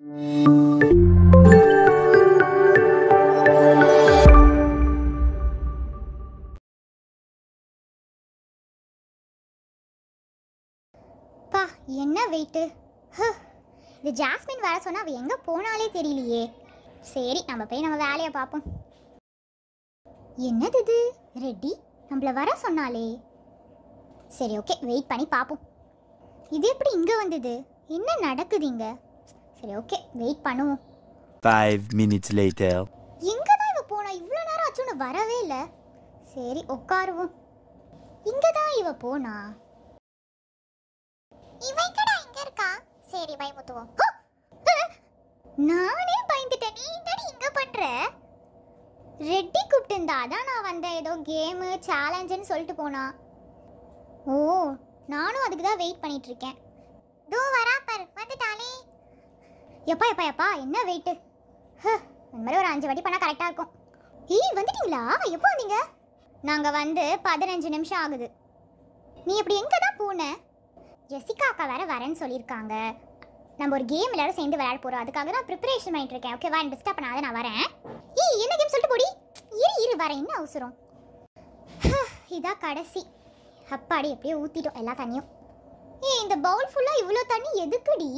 பா என்ன வெயிட்டு. இது ஜாஸ்மின் வர சொன்னா அவ எங்க போனாலே தெரியலையே. சரி நம்ம போய் நம்ம வேலையை பார்ப்போம். என்னது இது ரெட்டி நம்மள வர சொன்னாலே. சரி ஓகே வெயிட் பண்ணி பார்ப்போம். இது எப்படி இங்க வந்தது, என்ன நடக்குது இங்க? சரி ஓகே வெயிட் பண்ணுவோம். 5 minutes later. எங்க தான் இவ போனா, இவ்வளோ நேரம் ஆச்சுன்னு வரவே இல்லை. சரி உட்காருவோம். இங்க தான் இவ போனா. இவ எங்கடா இங்க இருக்கா? சரி பயமுத்துவோம். நானே பயந்துட்டேன். நீ என்னடி இங்க பண்ற? ரெட்டி கூப்பிட்டு அதான் நான் வந்தேன். ஏதோ கேமு சேலஞ்சுன்னு சொல்லிட்டு போனா. ஓ நானும் அதுக்கு தான் வெயிட் பண்ணிட்டு இருக்கேன். தோ வரா பாரு, வந்துட்டாலே. எப்பா எப்பா எப்பா என்ன வெயிட்டு. இந்த மாதிரி ஒரு 5 வாட்டி பண்ணால் கரெக்டாக இருக்கும். ஏய் வந்துட்டீங்களா? எப்போ வந்தீங்க? நாங்கள் வந்து 15 நிமிஷம் ஆகுது. நீ எப்படி எங்கே தான் போன? ஜெசிகா அக்கா வேற வரேன்னு சொல்லியிருக்காங்க. நம்ம ஒரு கேம் எல்லாரும் சேர்ந்து விளையாட போகிறோம். அதுக்காக தான் ப்ரிப்பரேஷன் பண்ணிட்டு இருக்கேன். ஓகேவா, டிஸ்டர்ப் பண்ணாத, நான் வரேன். ஏய் என்ன கேம் சொல்லிட்டு போடி. இரு வரேன், என்ன அவசரம். இதான் கடைசி. அப்பாடி எப்படியோ ஊற்றிட்டோம் எல்லா தண்ணியும். ஏய் இந்த பவுல் ஃபுல்லாக இவ்வளோ தண்ணி எதுக்குடி?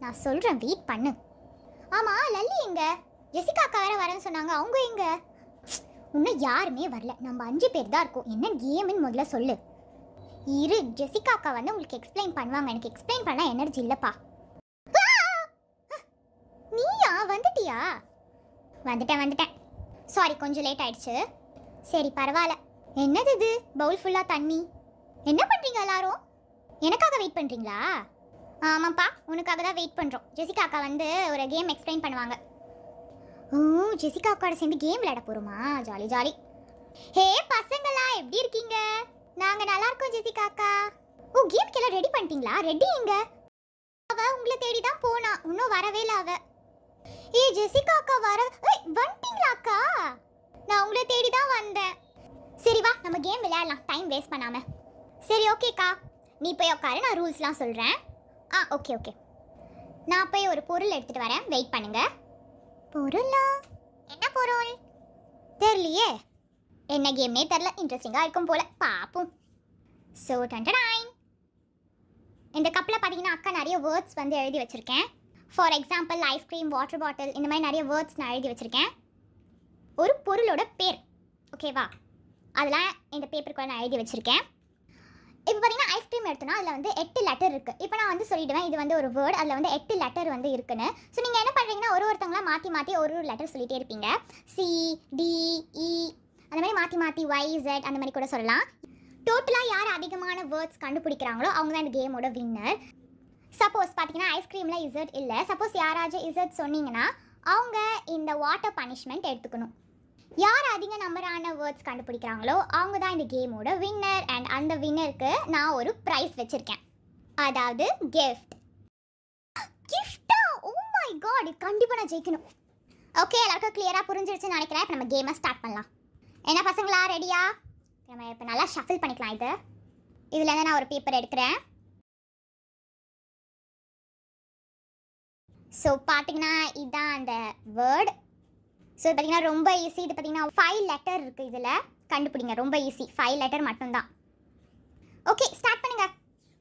நான் சொல்கிறேன் வெயிட் பண்ணு. ஆமாம் லல்லி எங்க? ஜெசிகா அக்கா வேற வரேன்னு சொன்னாங்க, அவங்க எங்க? இன்னும் யாருமே வரல. நம்ம 5 பேர் தான் இருக்கோம். என்ன கேம்னு முதல்ல சொல்லு. இரு ஜெசிகா அக்கா வந்து உங்களுக்கு எக்ஸ்பிளைன் பண்ணுவாங்க. எனக்கு எக்ஸ்பிளைன் பண்ண எனர்ஜி இல்லைப்பா. நீயா வந்துட்டியா? வந்துட்டேன். சாரி கொஞ்சம் லேட் ஆயிடுச்சு. சரி பரவாயில்ல. என்னது இது பவுல் ஃபுல்லாக தண்ணி? என்ன பண்ணுறீங்க எல்லாரும்? எனக்காக வெயிட் பண்ணுறீங்களா? ஆமாப்பா உனக்காக தான் வெயிட் பண்ணுறோம். ஜெசிகா அக்கா வந்து ஒரு கேம் எக்ஸ்பிளைன் பண்ணுவாங்க. ஓ ஜெசிகா அக்காவோட சேர்ந்து கேம் விளையாட போகிறோமா? Jolly jolly. ஹே பசங்களா எப்படி இருக்கீங்க? நாங்கள் நல்லா இருக்கோம் ஜெசிகா அக்கா. ஓ கேமுக்கு எல்லாம் ரெடி பண்ணிட்டீங்களா? ரெடி எங்க? அவ உங்களை தேடி தான் போனா, இன்னும் வரவே இல்லை அவ. ஏய் ஜெசிகா அக்கா வந்துட்டீங்களா அக்கா? நான் உங்களை தேடி தான் வந்தேன். சரி வா நம்ம கேம் விளையாடலாம், டைம் வேஸ்ட் பண்ணாம. சரி ஓகேக்கா நீ போய் உட்காரு, நான் ரூல்ஸ்லாம் சொல்கிறேன். ஓகே நான் போய் ஒரு பொருள் எடுத்துகிட்டு வரேன், வெயிட் பண்ணுங்க. பொருளா? என்ன பொருள் தெரியலையே. என்ன கேம்னே தெரில, இன்ட்ரெஸ்டிங்காக இருக்கும் போல, பார்ப்போம். ஸோ டன்டடாயின். இந்த கப்பில் பார்த்தீங்கன்னா அக்கா நிறைய வேர்ட்ஸ் வந்து எழுதி வச்சுருக்கேன். For example ice cream, water bottle, இந்த மாதிரி நிறைய வேர்ட்ஸ் நான் எழுதி வச்சுருக்கேன். ஒரு பொருளோட பேர் ஓகேவா, அதெல்லாம் இந்த பேப்பருக்குள்ள நான் எழுதி வச்சுருக்கேன். இப்போ பார்த்தீங்கன்னா ஐஸ்கிரீம் எடுத்தோன்னா அதில் வந்து 8 லெட்டர் இருக்குது. இப்போ நான் வந்து சொல்லிவிடுவேன் இது வந்து ஒரு வேர்ட், அதில் வந்து 8 லெட்டர் வந்து இருக்குன்னு. ஸோ நீங்கள் என்ன பண்ணுறீங்கன்னா ஒருத்தவங்களாம் மாற்றி ஒரு லெட்டர் சொல்லிகிட்டே இருப்பீங்க. C D E அந்த மாதிரி மாற்றி Y Z அந்த மாதிரி கூட சொல்லலாம். டோட்டலாக யார் அதிகமான வேர்ட்ஸ் கண்டுபிடிக்கிறாங்களோ அவங்க தான் இந்த கேமோட வின்னர். சப்போஸ் பார்த்தீங்கன்னா ஐஸ்கிரீமில் இசட் இல்லை, சப்போஸ் யாராச்சும் இசட் சொன்னீங்கன்னா அவங்க இந்த வாட்டர் பனிஷ்மெண்ட் எடுத்துக்கணும். யார் அதிக நம்பரான வேர்ட்ஸ் கண்டுபிடிக்கிறாங்களோ அவங்க தான் இந்த கேமோட வின்னர். அண்ட் அந்த வின்னருக்கு நான் ஒரு ப்ரைஸ் வச்சுருக்கேன், அதாவது கிஃப்ட். கிஃப்டா? ஓ மை காட், இது கண்டிப்பாக நான் ஜெயிக்கணும். ஓகே எல்லாருக்கும் கிளியராக புரிஞ்சிருச்சுன்னு நினைக்கிறேன். இப்போ நம்ம கேமை ஸ்டார்ட் பண்ணலாம். என்ன பசங்களா ரெடியா? நம்ம இப்போ நல்லா ஷஃபில் பண்ணிக்கலாம். இதுலேருந்து நான் ஒரு பேப்பர் எடுக்கிறேன். ஸோ பார்த்தீங்கன்னா இதுதான் அந்த வேர்டு. ஸோ பார்த்தீங்கன்னா ரொம்ப ஈஸி. இது பார்த்தீங்கன்னா 5 லெட்டர் இருக்குது, இதில் கண்டுபிடிங்க. ரொம்ப ஈஸி, 5 லெட்டர் மட்டும்தான். ஓகே ஸ்டார்ட் பண்ணுங்க.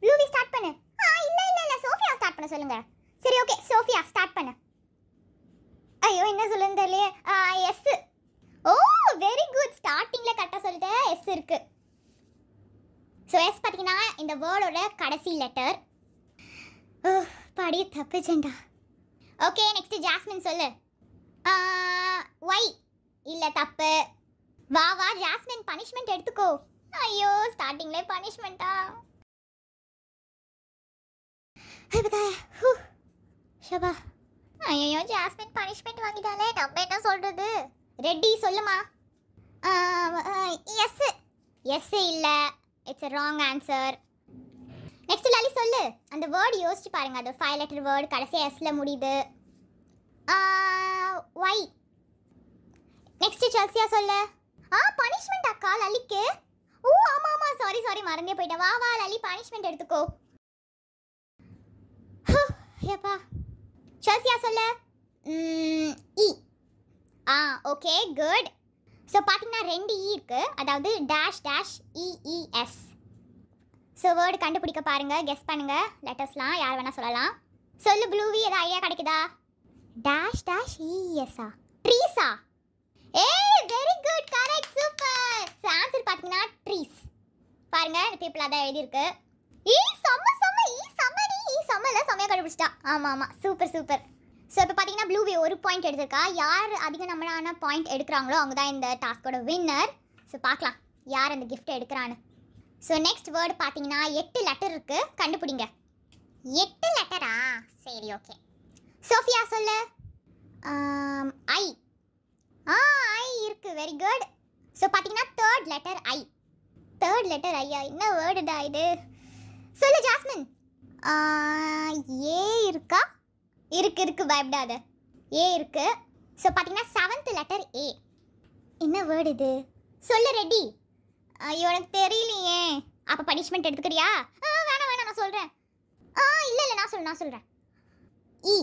லூவி ஸ்டார்ட் பண்ணு. இல்லை சோஃபியா ஸ்டார்ட் பண்ண சொல்லுங்க. சரி ஓகே சோஃபியா ஸ்டார்ட் பண்ணு. ஐயோ என்ன சொல்லுன்னு தெரியலையே. எஸ். ஓ வெரி குட், ஸ்டார்டிங்கில் கரெக்டாக சொல்லிட்டேன். எஸ் இருக்குது. ஸோ எஸ் பார்த்தீங்கன்னா இந்த வேர்டோட கடைசி லெட்டர். படி தப்புச்சேன்டா. ஓகே நெக்ஸ்ட் ஜாஸ்மின் சொல்லு. ஒய் இல்லை தப்பு. வா ஜாஸ்மின் பனிஷ்மெண்ட் எடுத்துக்கோ. ஐயோ ஸ்டார்டிங்லே பனிஷ்மெண்ட்டா? ஷபா ஐயோ ஜாஸ்மின் பனிஷ்மெண்ட் வாங்கிட்டாலே, நம்ம என்ன சொல்கிறது? ரெட்டி சொல்லுமா. எஸ். எஸ் இல்லை, it's a wrong answer. Next Lolly சொல்லு. அந்த வேர்டு யோசிச்சு பாருங்க, அது 5 லெட்டர் வேர்டு, கடைசியாக எஸ்ல முடியுது. ஒய். நெக்ஸ்ட் செல்சியா சொல்லு. பனிஷ்மெண்ட் அக்கா லலிக்கு. ஓ ஆமாம் சாரி மறந்தே போயிட்டேன். வா லலி பனிஷ்மெண்ட் எடுத்துக்கோ. ஏப்பா செல்சியா சொல்லு. இ. Okay good. ஸோ பார்த்தீங்கன்னா 2 இ இருக்கு, அதாவது டேஷ் டேஷ் இஇஎஸ். ஸோ வேர்டு கண்டுபிடிக்க பாருங்க, கெஸ் பண்ணுங்க. லெட்டர்ஸ்லாம் யார் வேணா சொல்லலாம். சொல்லு ப்ளூவி, ஏதாவது ஐடியா கிடைக்குதா? டேஷ் டேஷ் இஎஸ்ஆ, ட்ரீஸா? ஏய் very good, correct, super. So answer பார்த்தீங்கன்னா ட்ரீஸ். பாருங்க இந்த பேப்பர்ல அதான் எழுதியிருக்கு. செம்மல செம்மையா கண்டுபிடிச்சிட்டா. ஆமாம் சூப்பர் சூப்பர். ஸோ இப்போ பார்த்தீங்கன்னா ப்ளூவி 1 பாயிண்ட் எடுத்திருக்கா. யார் அதிக நம்பரான பாயிண்ட் எடுக்கிறாங்களோ அவங்க தான் இந்த டாஸ்கோட வின்னர். ஸோ பார்க்கலாம் யார் அந்த கிஃப்ட் எடுக்கிறான்னு. ஸோ நெக்ஸ்ட் வேர்டு பார்த்தீங்கன்னா 8 லெட்டர் இருக்கு, கண்டுபிடிங்க. 8 லெட்டரா? சரி ஓகே. சோஃபியா சொல்லு. ஐ. ஐ இருக்கு, வெரி குட். ஸோ பார்த்தீங்கன்னா 3rd letter I. 3rd letter ஐயா, என்ன வேர்டுடா இது? சொல்லு ஜாஸ்மின். ஏ இருக்கா? இருக்கு பயப்படாத, ஏ இருக்கு. ஸோ பார்த்தீங்கன்னா 7th லெட்டர் ஏ. என்ன வேர்டு இது? சொல்லு ரெடி. எனக்கு தெரியலையே. அப்போ பனிஷ்மெண்ட் எடுத்துக்கிறியா? வேணாம் நான் சொல்கிறேன். இல்லை நான் சொல்கிறேன். இ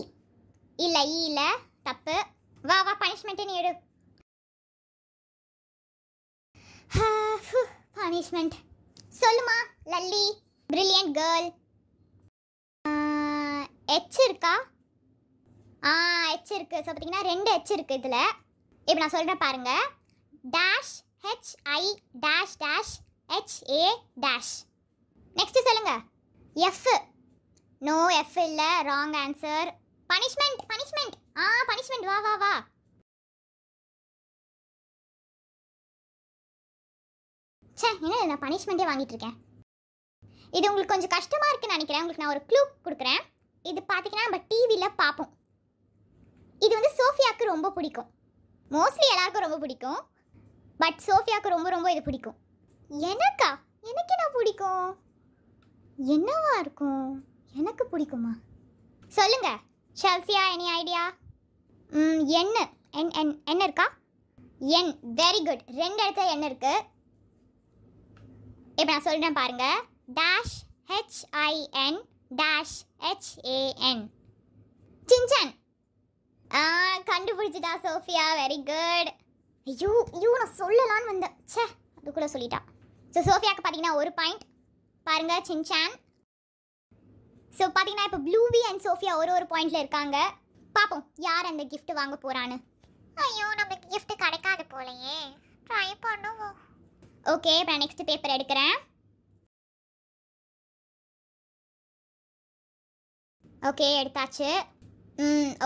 இல்லை தப்பு. வா பனிஷ்மெண்ட்டு நீ எடு. பனிஷ்மெண்ட் சொல்லுமா லல்லி, பிரில்லியன்ட் கேர்ள். எச் இருக்கா? எச் இருக்கு. ஸோ பார்த்தீங்கன்னா 2 எச் இருக்கு இதில். இப்போ நான் சொல்கிறேன் பாருங்க. Dash HI dash dash HA dash. Next சொல்லுங்க. எஃப். நோ எஃப் இல்லை, ராங் ஆன்சர். பனிஷ்மெண்ட். பனிஷ்மெண்ட் வா. என்ன நான் பனிஷ்மெண்ட்டே வாங்கிட்டு இருக்கேன். இது உங்களுக்கு கொஞ்சம் கஷ்டமாக இருக்குன்னு நினைக்கிறேன். உங்களுக்கு நான் ஒரு க்ளூ கொடுக்குறேன். இது பார்த்தீங்கன்னா நம்ம டிவியில் பார்ப்போம். இது வந்து சோஃபியாவுக்கு ரொம்ப பிடிக்கும். மோஸ்ட்லி எல்லாருக்கும் ரொம்ப பிடிக்கும், பட் சோஃபியாவுக்கு ரொம்ப இது பிடிக்கும். எனக்கு என்ன பிடிக்கும்? என்னவா இருக்கும்? எனக்கு பிடிக்குமா? சொல்லுங்க செல்சியா, எனி ஐடியா? என் இருக்கா? என், வெரி குட். 2 இடத்துல என் இருக்கு. இப்போ நான் சொல்கிறேன் பாருங்க. Dash HIN dash HAN. Shinchan. கண்டுபிடிச்சிட்டா சோஃபியா, வெரி குட். ஐயோ நான் சொல்லலான்னு வந்தேன், அது கூட சொல்லிட்டா. ஸோ சோஃபியாவுக்கு பார்த்தீங்கன்னா 1 பாயிண்ட். பாருங்க சின்சான். ஸோ பார்த்தீங்கன்னா இப்போ ப்ளூவி அண்ட் சோஃபியா ஒரு பாயிண்ட்ல இருக்காங்க. பார்ப்போம் யார் அந்த gift வாங்க போறான்னு. ஐயோ நமக்கு gift கிடைக்காது போலயே. ட்ரை பண்ணுவோம். ஓகே, இப்போ நான் நெக்ஸ்ட் பேப்பர் எடுக்கிறேன். ஓகே எடுத்தாச்சு.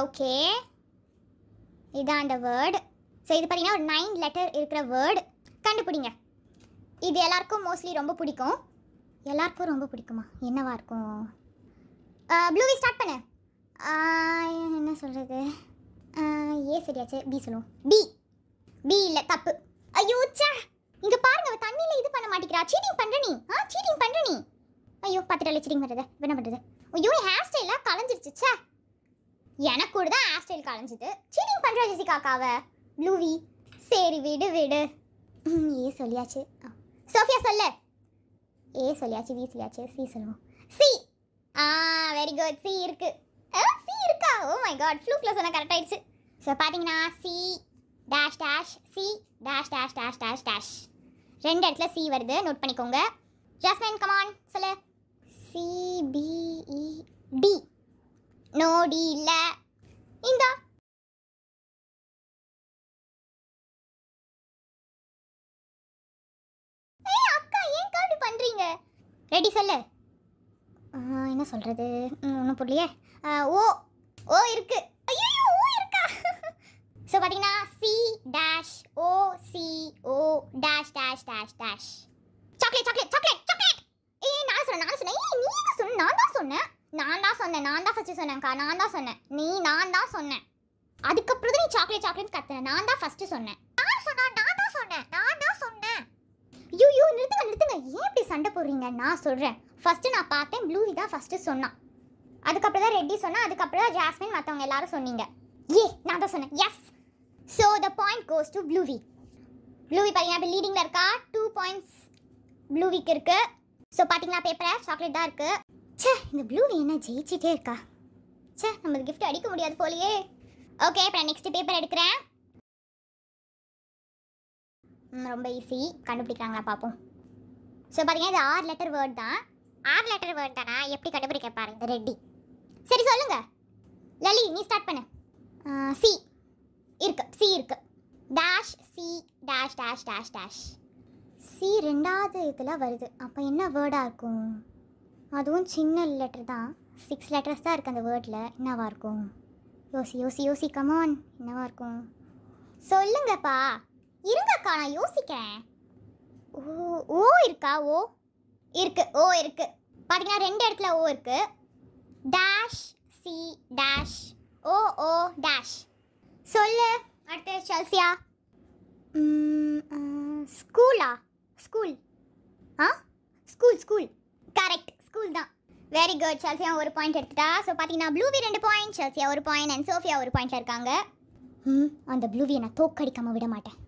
ஓகே, இதான் அந்த வேர்டு. ஸோ இது பார்த்தீங்கன்னா ஒரு 9 லெட்டர் இருக்கிற வேர்டு, கண்டுபிடிங்க. இது எல்லாருக்கும் மோஸ்ட்லி ரொம்ப பிடிக்கும். எல்லாருக்கும் ரொம்ப பிடிக்குமா? என்னவா இருக்கும்? ப்ளூவி ஸ்டார்ட் பண்ணு. என்ன சொல்கிறது? ஏ சரியாச்சு, பி சொல்லுவோம். பி இல்லை, தப்பு. ஐயோ இங்கே பாருங்க, அவள் தண்ணியில் இது பண்ண மாட்டேங்கிறா. சீட்டிங் பண்ணுற நீ. ஐயோ பார்த்துட்டாலே சீட்டிங் பண்ணுறது. என்ன பண்ணுறது? ஐயோ ஹேர் ஸ்டைலாக கலைஞ்சிருச்சு. எனக்கு கூட தான் ஹேர் ஸ்டைல் கலைஞ்சிது. சீட்டிங் பண்ணுற ஜெசிகாக்காவை. ப்ளூவி சரி விடு. ஏ சொல்லியாச்சு. சோஃபியா சொல்லு. ஏ சொல்லியாச்சு, பி சொல்லியாச்சு, சி சொல்லுவோம். சி. Very good. சி இருக்கு. சி இருக்கா? ஓ மை காட், ஃப்ளூக்ல சொன்னால் கரெக்ட் ஆயிடுச்சு. ஸோ பார்த்தீங்கன்னா C dash dash C dash dash dash dash dash. 2 இடத்துல சி வருது, நோட் பண்ணிக்கோங்க. ஜாஸ்மின் கமான் சொல்லு. CBED. நோ டி இல்லை. இந்தா அக்கா ஏன் காப்பி பண்றீங்க? ரெடி சொல்லு. என்ன சொல்றது? ஒன்றும் புரியலையே. ஓ இருக்கு. ஐயோ ஓ இருக்கா? ஸோ பார்த்தீங்கன்னா C dash O C O dash dash dash dash. Chocolate. ஏய் நான் சொன்னேன். ஏய் நீ தான் சொன்ன. நான் தான் ஃபர்ஸ்ட் சொன்னேன்க்கா. நான் தான் சொன்னேன். அதுக்கப்புறம் தான் நீ சாக்லேட் கத்துன. நான் தான் ஃபர்ஸ்ட் சொன்னேன். ஐயோ நிறுத்துங்க. ஏன் இப்படி சண்டை போடுறீங்க? நான் சொல்கிறேன். ஃபர்ஸ்ட்டு நான் பார்த்தேன், ப்ளூவி தான் ஃபர்ஸ்ட்டு சொன்னான். அதுக்கப்புறம் தான் ரெட்டி சொன்னா, அதுக்கப்புறம் தான் ஜாஸ்மின், மற்றவங்க எல்லாரும் சொன்னீங்க. நான் தான் சொன்னேன். Yes. So the point goes to Bluey. பார்த்தீங்கன்னா இப்போ லீடிங்கில் இருக்கா. 2 பாயிண்ட்ஸ் ப்ளூவிக்கு இருக்கு. ஸோ பார்த்தீங்கன்னா பேப்பரை சாக்லேட் தான் இருக்கு. இந்த ப்ளூவி என்ன ஜெயிச்சிட்டே இருக்கா? சே நம்ம கிஃப்ட் அடிக்க முடியாது போலியே. ஓகே இப்போ நான் நெக்ஸ்ட் பேப்பர் எடுக்கிறேன். ரொம்ப ஈஸி, கண்டுபிடிக்கிறாங்களா பார்ப்போம். ஸோ பார்த்தீங்கன்னா இது 6 லெட்டர் வேர்ட் தான். 6 லெட்டர் வேர்ட் தானே, எப்படி கண்டுபிடிக்க பாருங்க. ரெடி? சரி சொல்லுங்க லலி, நீ ஸ்டார்ட் பண்ணு. சி இருக்கு, சி இருக்கு. Dash C dash dash dash dash. C ரெண்டாவது இதில் வருது. அப்போ என்ன வேர்டாக இருக்கும்? அதுவும் சின்ன லெட்டர் தான். 6 லெட்டர்ஸ் தான் இருக்குது அந்த வேர்டில். என்னவா இருக்கும்? யோசி யோசி யோசி, கமான். என்னவா இருக்கும்? சொல்லுங்கப்பா. இருங்கக்கா நான் யோசிக்கிறேன். ஓ இருக்கா? ஓ இருக்கு, ஓ இருக்கு. பார்த்தீங்கன்னா 2 இடத்துல ஓ இருக்கு. Dash C dash O O dash. சொல்லு. அடுத்து செல்சியா. ஸ்கூலா? School. School school. Correct, school தான். Very good. செல்சியா 1 பாயிண்ட் எடுத்துட்டா. ஸோ பார்த்தீங்கன்னா Bluey 2 point, Chelsea 1 point and Sophia 1 பாயிண்ட்ல இருக்காங்க. அந்த ப்ளூவியை நான் தோக்கடிக்காம விட மாட்டேன்.